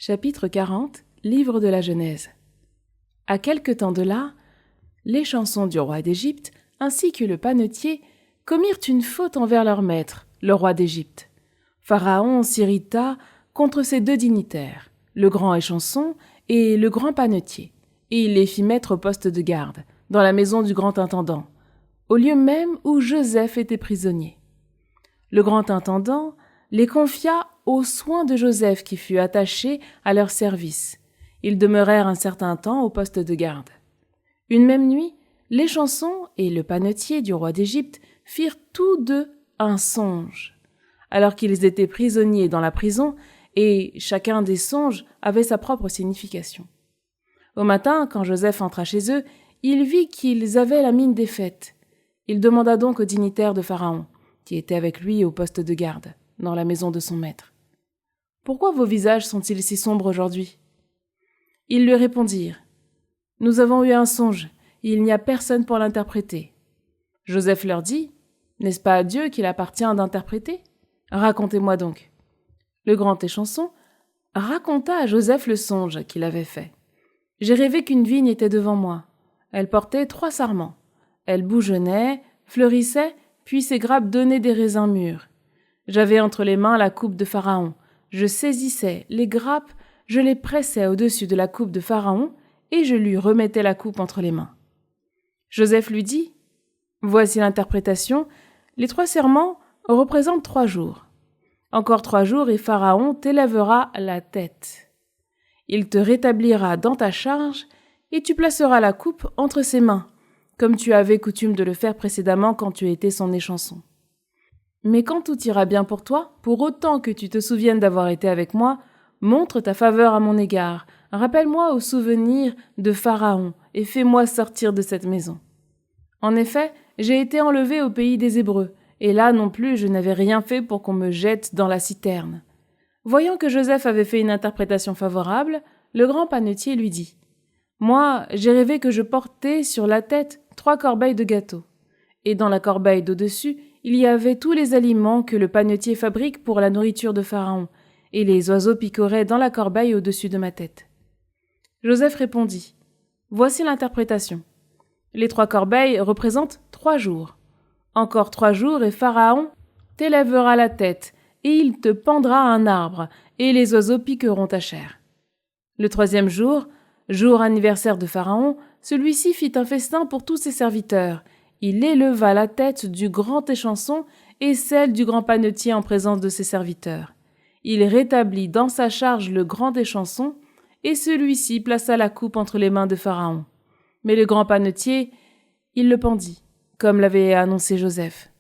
Chapitre 40, Livre de la Genèse. À quelque temps de là, les chansons du roi d'Égypte ainsi que le panetier commirent une faute envers leur maître, le roi d'Égypte. Pharaon s'irrita contre ces deux dignitaires, le grand échanson et le grand panetier, et il les fit mettre au poste de garde, dans la maison du grand intendant, au lieu même où Joseph était prisonnier. Le grand intendant les confia aux soins de Joseph qui fut attaché à leur service. Ils demeurèrent un certain temps au poste de garde. Une même nuit, l'échanson et le panetier du roi d'Égypte firent tous deux un songe, alors qu'ils étaient prisonniers dans la prison, et chacun des songes avait sa propre signification. Au matin, quand Joseph entra chez eux, il vit qu'ils avaient la mine défaite. Il demanda donc aux dignitaires de Pharaon, qui étaient avec lui au poste de garde, dans la maison de son maître. « Pourquoi vos visages sont-ils si sombres aujourd'hui ?» Ils lui répondirent, « Nous avons eu un songe, et il n'y a personne pour l'interpréter. » Joseph leur dit, « N'est-ce pas à Dieu qu'il appartient d'interpréter ? Racontez-moi donc. » Le grand échanson raconta à Joseph le songe qu'il avait fait. « J'ai rêvé qu'une vigne était devant moi. Elle portait 3 sarments. Elle bougonnait, fleurissait, puis ses grappes donnaient des raisins mûrs. J'avais entre les mains la coupe de Pharaon. Je saisissais les grappes, je les pressais au-dessus de la coupe de Pharaon, et je lui remettais la coupe entre les mains. » Joseph lui dit, « Voici l'interprétation. Les 3 serments représentent 3 jours. Encore 3 jours et Pharaon t'élèvera la tête. Il te rétablira dans ta charge et tu placeras la coupe entre ses mains, comme tu avais coutume de le faire précédemment quand tu étais son échanson. Mais quand tout ira bien pour toi, pour autant que tu te souviennes d'avoir été avec moi, montre ta faveur à mon égard, rappelle-moi au souvenir de Pharaon et fais-moi sortir de cette maison. En effet, j'ai été enlevé au pays des Hébreux, et là non plus je n'avais rien fait pour qu'on me jette dans la citerne. » Voyant que Joseph avait fait une interprétation favorable, le grand panetier lui dit, « Moi, j'ai rêvé que je portais sur la tête 3 corbeilles de gâteaux, et dans la corbeille d'au-dessus, il y avait tous les aliments que le panetier fabrique pour la nourriture de Pharaon, et les oiseaux picoraient dans la corbeille au-dessus de ma tête. » Joseph répondit, « Voici l'interprétation. Les 3 corbeilles représentent 3 jours. Encore 3 jours et Pharaon t'élèvera la tête, et il te pendra à un arbre, et les oiseaux piqueront ta chair. Le 3e jour, jour anniversaire de Pharaon, celui-ci fit un festin pour tous ses serviteurs. Il éleva la tête du grand échanson et celle du grand panetier en présence de ses serviteurs. Il rétablit dans sa charge le grand échanson, et celui-ci plaça la coupe entre les mains de Pharaon. Mais le grand panetier, il le pendit, comme l'avait annoncé Joseph.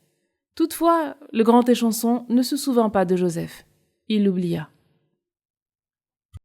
Toutefois, le grand échanson ne se souvint pas de Joseph. Il l'oublia.